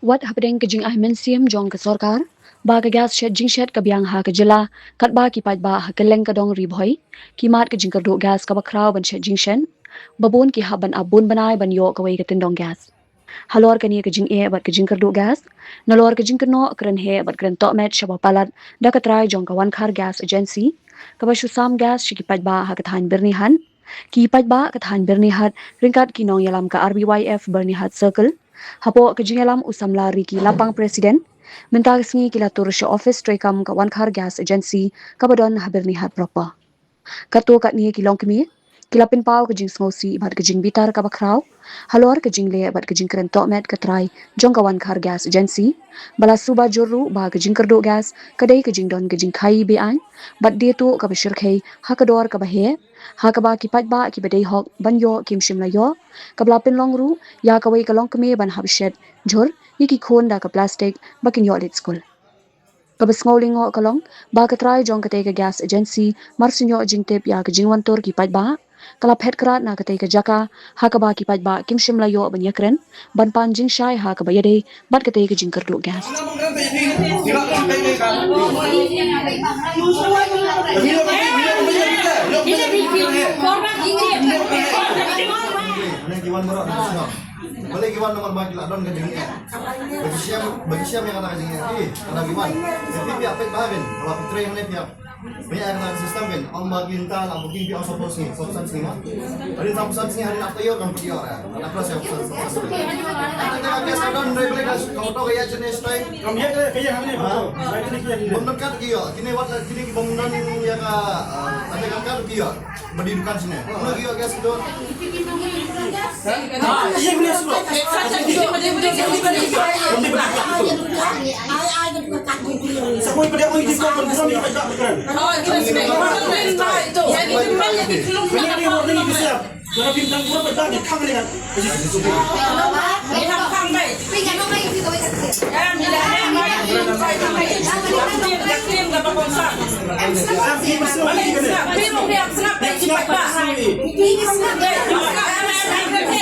Wat hapedeng ke jing ahmen siem jong ke sorkar ba ke gas shed jing shed ke biang ha ke jela kat ba ki pat ba ha ke leng ke dong ri bhoi ki mat ke jing ke do gas ka ba kraw ban shed jing shen babon ki ha ban abun banai ban yo ke wei ke tin dong gas halor ke ni ke jing e bat ke jing ke do gas nalor ke jing ke no kren he bat kren to met shaba palat da ka try jong ka wan khar gas agency ka ba shu sam gas shi ki pat ba ha ke than berni han ki pat ba ka than berni hat ringkat ki nong yalam ka RBYF berni hat circle hapo ke jingalam usamla riki lapang presiden minta singi kila turusha office trekam ka wan khar gas agency kabadon haberni hat proper kato kat ni kilong kemi kila pin pau ke jing sngosi bat ke jing bitar ka bakraw halor ke jing le bat ke jing kren to met ka try jong ka wan khar gas agency bala suba jorru ba ke jing kerdo gas kadai ke jing don ke jing khai be an bat de to ka bashir khai ha ka dor ka ba he ha ka ba ki pat ba ki bedai hok ban yo kim shim la yo kabla pin long ru ya ka wei ka long keme ban habshet jor yiki khon da ka plastic bakin yo lit school kabas ngawling ngo kalong ba ka try jong ka te ka gas agency marsinyo jing tep ya ka jingwan tor ki pat ba kala phet krat na ka te ka jaka ha ka ba ki pat ba kim shim la yo ban yakren ban pan jing shai ha ka ba yade bat ka te ka jing kardu gas Boleh giwan nomor bagi ladon ke jengnya. Bagi siapa yang kata ke jengnya? Karena giwan. Jadi pihak pihak bahagian. Kalau fitre yang lain pihak banyak yang kata sistem kan. Om bagi entah lah mungkin pihak sopos ni, soposan sini. Hari tak pesan sini hari nak tayo kan pergi orang. Anak kelas yang pesan soposan. Kita tengok biasa ladon dari beli gas. Kau tahu kayak jenis lain. Kami ya kayak apa ni? Benar kan kio. Kini wat kini bangunan yang ada kan kio. Mendidukan sini. Mana kio gas itu? Iya boleh semua. Semua pada orang di sekolah bersama kita tak bergerak. Oh, kita semua itu. Jadi banyak di kelung. Ini warna bisa. Kalau bintang gua berdak di kang dengan. Ini kang baik. Pinjam nomor itu kau itu. Ya, bila Kim enggak apa-apa. Tapi bersama kita. Kim dia snap dari cepat. Ini snap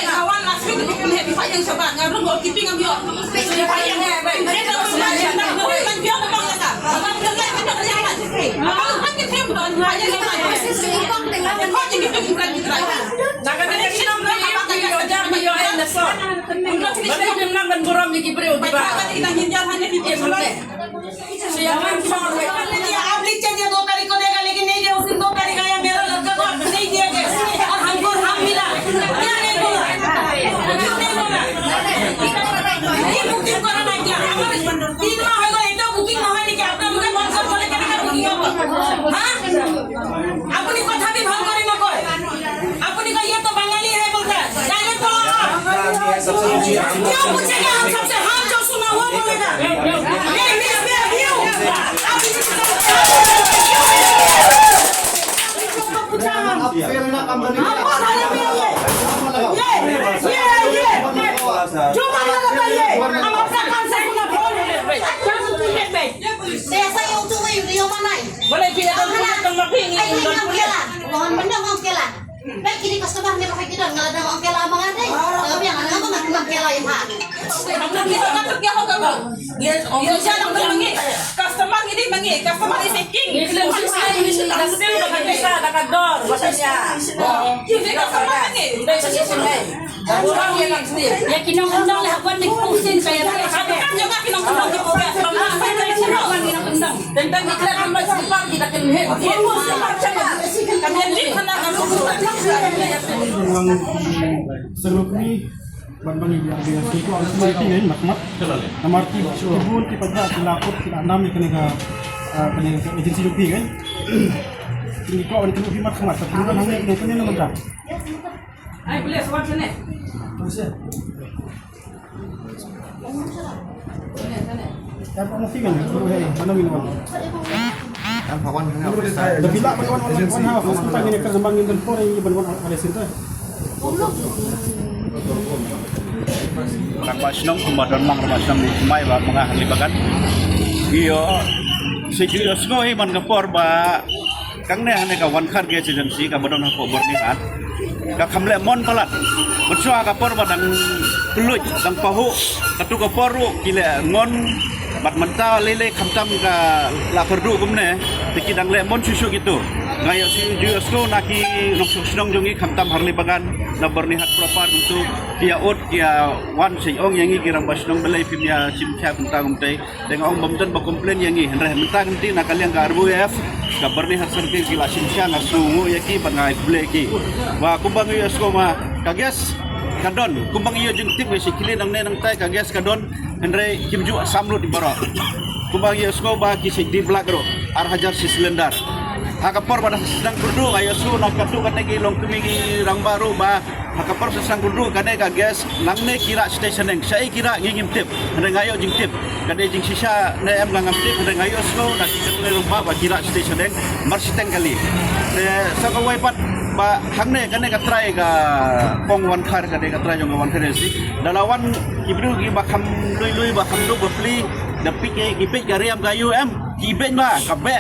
kawan lah sih kita lihat di sayang coba ngaruh gol keeping ambil sudah sayang ya baik mereka sengaja nak kan dia memang ya tak abang dengar kita kerja aja abang kan kita bukan hanya lima ya seimbang dengan kau jadi pikiran kita jangan ada kita apa kita kerja bio yang dasar bagi memang dan buram di kipreu di bawah kita hinjar hanya di dia boleh siapa cuma dia ablik saja dua kali kau dia lagi ni dia usin dua kali kaya mera lagak kau नहीं दिया गया और हमको हम मिला क्या नहीं बोला ये बुकिंग करना है क्या तीन माह हो गए तो बुकिंग हो नहीं क्या आपका मुझे कौन सा बोले क्या बुकिंग होगा हाँ अपनी कथा भी भंग करे ना कोई अपनी का ये तो बंगाली है बोलता है जाने तो क्यों पूछेगा हम सबसे हाँ जो सुना वो बोलेगा मैं मिस में व्यू आप saya untuk video mana? Boleh pilih tentang mapping ini. Mohon benda mangkelan. Baik kini customer ni pakai kita nggak ada mangkelan abang ada. Tapi yang ada apa mangkelan yang hak. Abang kita kan pergi apa kamu? Dia jangan mengi. Customer ini mengi. Customer ini checking. Ini sudah bisa dekat door maksudnya. Jadi customer mengi. Orang yang langsung. Ya kinong-kinong lah buat dikusin saya. Kan juga kinong-kinong juga. Tentang iklan ambas depan kita kelihit. Kalian lihat nak sebelum ini bang yang biasa itu harus mati kan makmat mati sebelum kita pada dilapor kita enam di kena agensi lupi kan ini kau ada lupi makmat tapi kan hanya itu ni nama dah. Ay boleh suat sana. Yang mesti kan kalau mana minum Kan kawan dengan tapi lah kawan harus tanya ni kerana bangin dan pore ini berbuat ada sini. Kapasnong kumadon mang rumasam di kumai ba mga halibagan. Iyo securitas ngo man kapor ba kang ne hane ka wan khar ge agency ka badon ko bornihan ka khamle mon palat. Bersua kapor badang keluj dang pahu katu ka poru kila ngon bat menta lele khamtam ka la perdu kumne tikidang le mon susu gitu ngayo si Jusko naki noksok senong jongi khamtam harli bagan na bernihat proper untuk kia ot kia wan sing ong yangi kirang basnong belai pimya simcha kentang umtai dengan ong bamtan ba komplain yangi henre mentang nanti nakaliang ka RWF ka bernihat serti kila simcha ngasungu yaki bangai bleki wa kumbang Jusko ma kages kadon kumbang iyo jeng tip si kilin ang nenang tay kages kadon henre kimju samlut di baro kumbang Jusko ba kisi di blagro arhajar si silendar hakapor pada sedang kurdu ayo su nak katu kane ki long kemi rang baru ba hakapor sedang kurdu kane ka gas langne kira station yang sai kira ngingim tip ada ngayo jing tip kane jing sisa ne em ngam tip ada ngayo slow nak kene rumah ba kira station yang marsiteng kali de sakawai pat ba hangne kane ka try ka pong wan khar kane ka try jong wan khar si dalawan ibru gi ba kham lui ba kham do beli dapi ki pe gariam gayu em ki ben ba ka be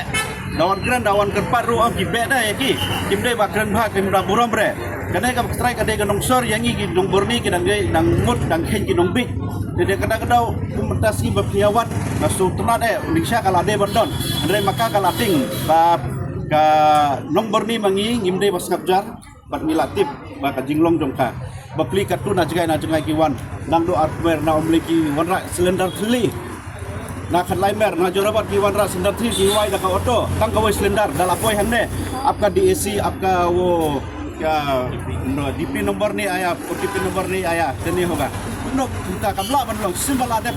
dawan keren dawan kerparu am kibet dah yaki kimde bakren bha kimda buram bre kadai ka try kadai ka nongsor yangi ki dong borni ki dang dang mut dang khen ki dong big de kadang-kadang kumentasi bapiawat nasu tenat unisha kala de bondon andre maka kala ting ba ka nong borni mangi ngimde basngapjar bat milatip ba ka jinglong jongka bapli katu na jagai ki wan nang do artwer na omleki wanra silendar thli na khat lai mer na jorabat ki wanra silendar thli ki wai da ka auto tang ka wai silendar dala poi hamne apka DAC apka wo ya no DP nomor ni aya OTP nomor ni aya teni hoga no kita kabla banlong simbol ada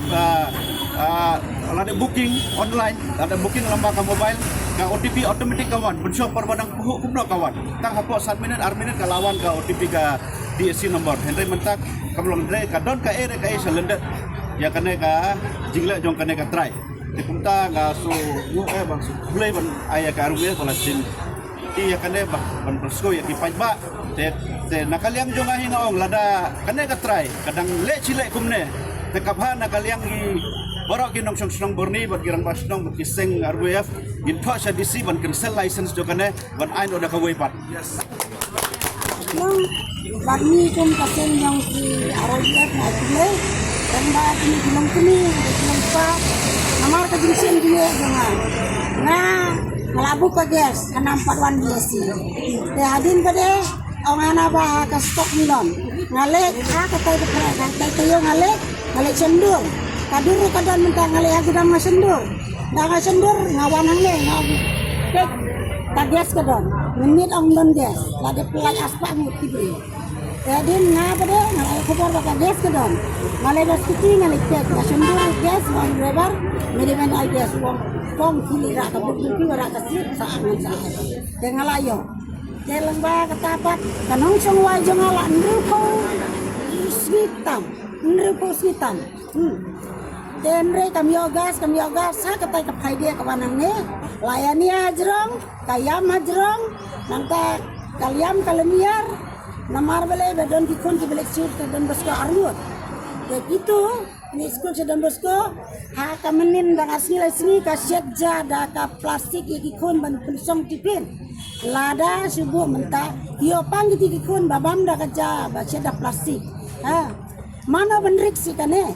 booking online ada booking lamba ka mobile ka OTP automatic kawan bensok perbadang puhu kumno kawan tang hapo 1 minit ka lawan ka OTP ka DAC nomor henry mentak kablong dre ka don ka ere ka silendar ya kane ka jingle jong kane ka try di punta ga so yo bang so play ban aya ka ruwe bala sin ti ya kane ba ban persko ya ki ba te nakaliang jong ahi ngaong lada kane ka try kadang le chile kumne te kabha nakaliang gi borok ki nong song borni bat girang basnong bat kiseng RWF in tho sha DC ban cancel license jo kane ban ain oda ka weipat Nung barni kum kaseng yang si RWF na tule dan ba kini gilong kini pa namar ka jinsin dia jangan na ngalabu ka gas kanam patwan biasi te hadin ka de ongana ba ka stok milon ngale ha ka tay ka tayo ngale cendur kaduru kadan mentang ngale ha gudang sendur nga sendur ngawanang le kek kagas kadon menit ong don gas lade pelai aspa ngutibri jadi nga pada ngale khobor ba gas kadon ngale das kiti ngale kek sendur gas wang lebar median ai gas wang kong kili ra ka bukti ra ka sip sa angan sa ngalayo Dalam ba katapat kanong song wa jong ala nruko switam denre kami yogas sa katay kapay dia kawanang ne layani ajrong kayam ajrong nangta kalyam kalemiar namar bele bedon kikun ki belek sur ke don bosko armut begitu ini skul sedon bosko ha kamenin dang asli ka setja da ka plastik kikun ban pensong tipin lada subuh mentah yo pang gitu kikun babam da kaja baca da plastik ha mana benrik si kane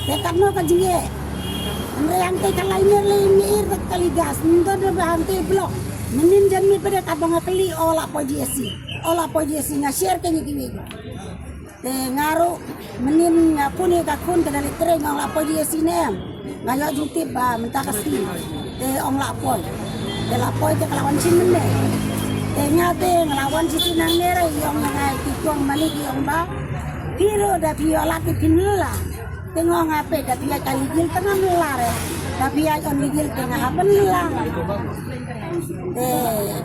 dekatno ka jinge andre yang te kalainer le mir kali gas ndo do bahante blok menin janmi pada kabang kali ola pojesi na share ke ni te ngaru menin puni ka kun ka dari treng ola pojesi nem ngayo jutip ba mentah kasih te ong la poj de la poi te kalawan sin ne te ngate ngelawan si tinang nere yong ngai tikong mani yong ba piro da viola ti pinla tengok ngape da pia kaligil tengah melare da pia on ligil tengah benla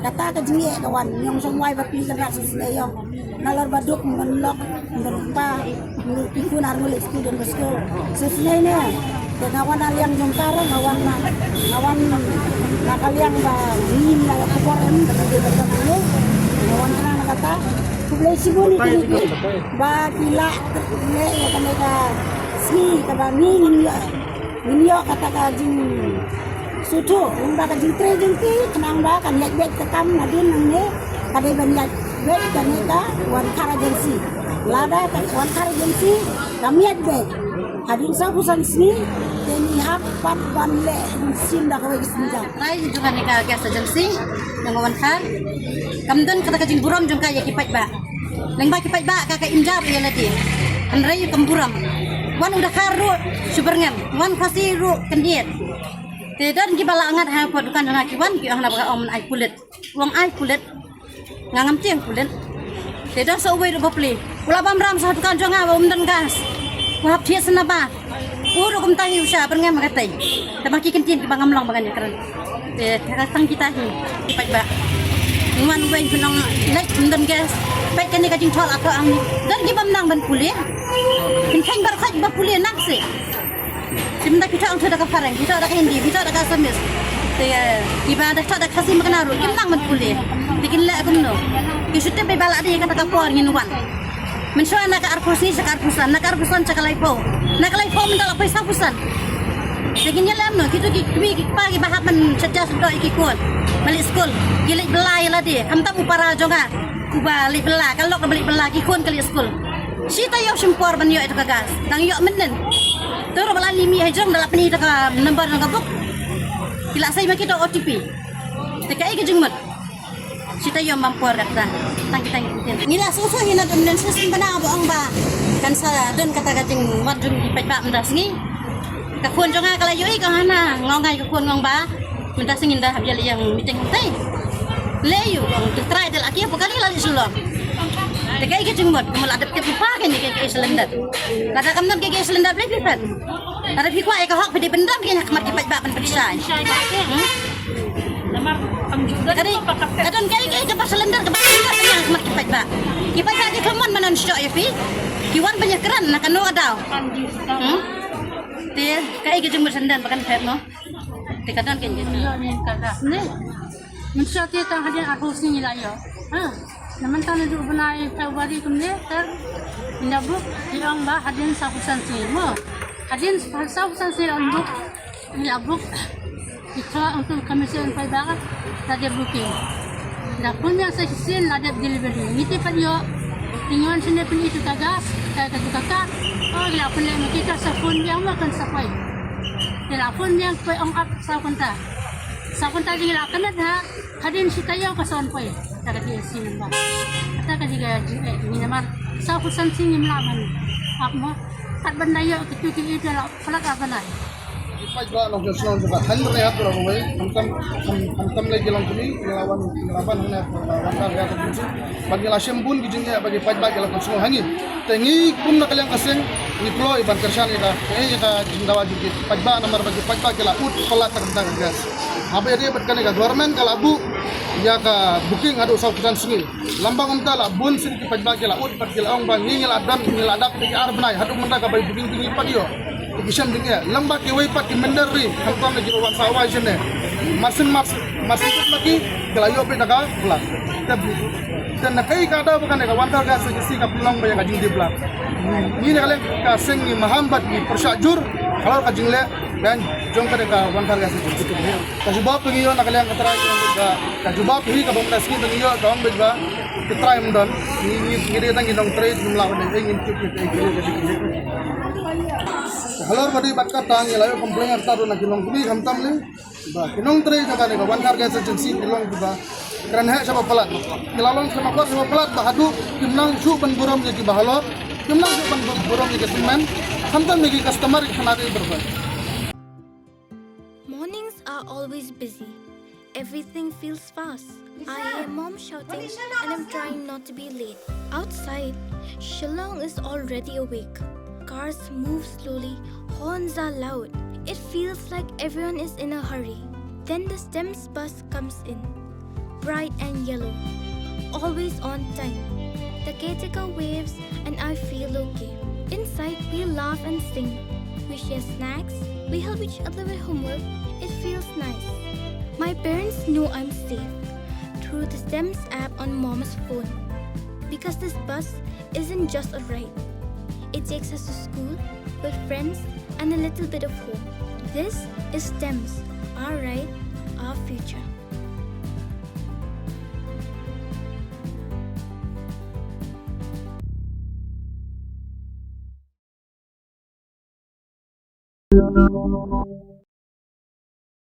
kata ke jinge kawan yong semua bapi keras sile yong nalor baduk menlok berpa pikun armul student besko sesne ne kawan aliang jongkara kawan nakaliang ba min na kaporan dari bertemu kawan kana kata kublai sibuni kini ba pila ne kaneka si kabani ninyo kata kajing sutu unda kajing tre jengki kenang ba kan yak bet ketam nadin nang ne kade ban yak bet kaneka wan kara jensi lada ka wantar agensi kami adbe hadin sa pusan sini teni hak pat banle sim da kawai sinjang Rai juga ni ka gas agency nang wan kar. Kamdon kata ka jing buram jong ka ya kipat ba. Leng ba kipat ba ka injar ya lati. An rai kam buram. Wan udah karu suberngam. Wan pasti ru kendiet. Tedan ki bala angat ha pot dukan na ki wan ki ahna ba om ai kulit. Wong ai kulit. Ngangam tiang kulit. Tedan sa uwi ru bopli. Ula bam ram sa dukan jong ha om dan gas. Wahap dia senapa. Puro kum tahi usah berngam katai. Tamaki kentin ki bangam long bangan karan. Tang kita hi kipat ba. Wan wen penong lek dan gas. Baik kan ni kajing tol atau ang dan ki bam nang ban kulit. Pintain bar khaj ba kulit nak se. Simda kita ang thada ka farang, kita ada ka hindi, kita ada ka samis. Te iba ada thada kasi makanaru, kim nang man kulit. Dikin la agum no. Ki sute be bala adi kata ka por ngin wan. Mensho na ka arpus ni sa arpusan, na ka arpusan sa kalay po. Na kalay po man dala pa sa pusan. Dikin ya lam no, kita ki pagi bahap man sadja sudo ikikon. Balik school, gilek belai la di. Kamta mu para jonga. Kuba li bela, kalok balik bela kikon kali school. Sita yo simpor ban yo itu kagas. Nang yo menen. Toro bala limi hajong dalam ni taka number nang kabuk. Kila sai maki do OTP. Tekai ke jengmat. Sita yo mampor kata. Tang kita ngitin. Nila susu hina dan sesim bana abo ang ba. Kan sa don kata kajing mat jung ipai pa mendas ngi. Ka kun jonga kala yo ka hana ngongai ka kun ngong ba. Mendas ngin dah habjal yang meeting tai. Leyu ang try del akia pokali lali sulong. Tekai ke jengmat kemal adap ke pipa kan ke selendar. Lada kamnon ke selendar beli pipa. Ada pikwa ka hok pedi bendam ke mat kipat ba ban pedisai. Kadi kadon kai ke pas selendar ke ba mat kipat ba. Kipat ba ke kemon manan syok ya pi. Kiwan banyak keran nak kanu adau. Te kai ke jengmat sendan bakan pet no. Te kadon ke ni kada. Ne. Mensya kita hadian aku sini lah yo. Naman tayo dulu benai Februari kemudian indabuk yang bah hadian sahusan sini mo. Hadian sahusan sini untuk indabuk kita untuk komisi pajak tadi booking. Dah punya sekian ada delivery. Ini tiap yo tinggal sini pun itu kagas kakak. Oh lapun yang kita sapun yang makan sapai. Lapun yang kau angkat sapunta. Sapunta jadi lakukan dah hadian si tayo kasawan kau. Kata dia sini mbak. Kata juga ini nama sahusan sini melawan. Apa mo? Kat benda yo itu adalah pelat apa nak? Pajba nok nasional juga han rehat ro boy hantam lagi lang kami ngelawan hanya wantar ya kunci bagi lasem bun gijingnya bagi pajba gelang kunci hangi tengi pun nak yang kaseng ni plo iban kersan ida ka jindawa jadi pajba nomor bagi pajba gelang ut pelat tentang gas apa dia berkali ka government kalau bu ya ka booking adu saukutan sungi lambang unta la bun sini pajba gelang ut pergilaong bang ngiladap di arbnai hadu menda ka bagi booking tinggi padio Kisam dinga lamba ke wai pat imendari hantam lagi rawan sawai jene masin lagi kelayo pe daga blak dan nakai kada bukan ka wantar ga segi ka pulang bayang ka jing di blak ni kale ka seng ni mahambat ni persajur kalau ka jingle dan jong ka wantar ga segi ka jubab pengiyo nakale ang katara ka jubab hi ka bangda ski pengiyo dong bejba kitrai mendon ni ngiri tang ginong trade jumlah de ingin tip Halor badi batka tang yelayo komplain taru na kilong kumi hamtam le ba kinong tre jaga ne kawan harga agency kilong ba kran ha sama pelat kilalong sama pelat bahadu kimnang su ban buram jadi bahalor kimnang su ban buram jadi semen hamtam lagi customer khanari berba. Mornings are always busy. Everything feels fast. I hear mom shouting and I'm trying not to be late. Outside, Shillong is already awake. Cars move slowly, horns are loud. It feels like everyone is in a hurry. Then the STEMS bus comes in, bright and yellow, always on time. The caretaker waves and I feel okay. Inside we laugh and sing. We share snacks, we help each other with homework. It feels nice. My parents know I'm safe through the STEMS app on mom's phone. Because this bus isn't just a ride. It takes us to school, with friends, and a little bit of hope. This is STEMS, our ride, our future. you.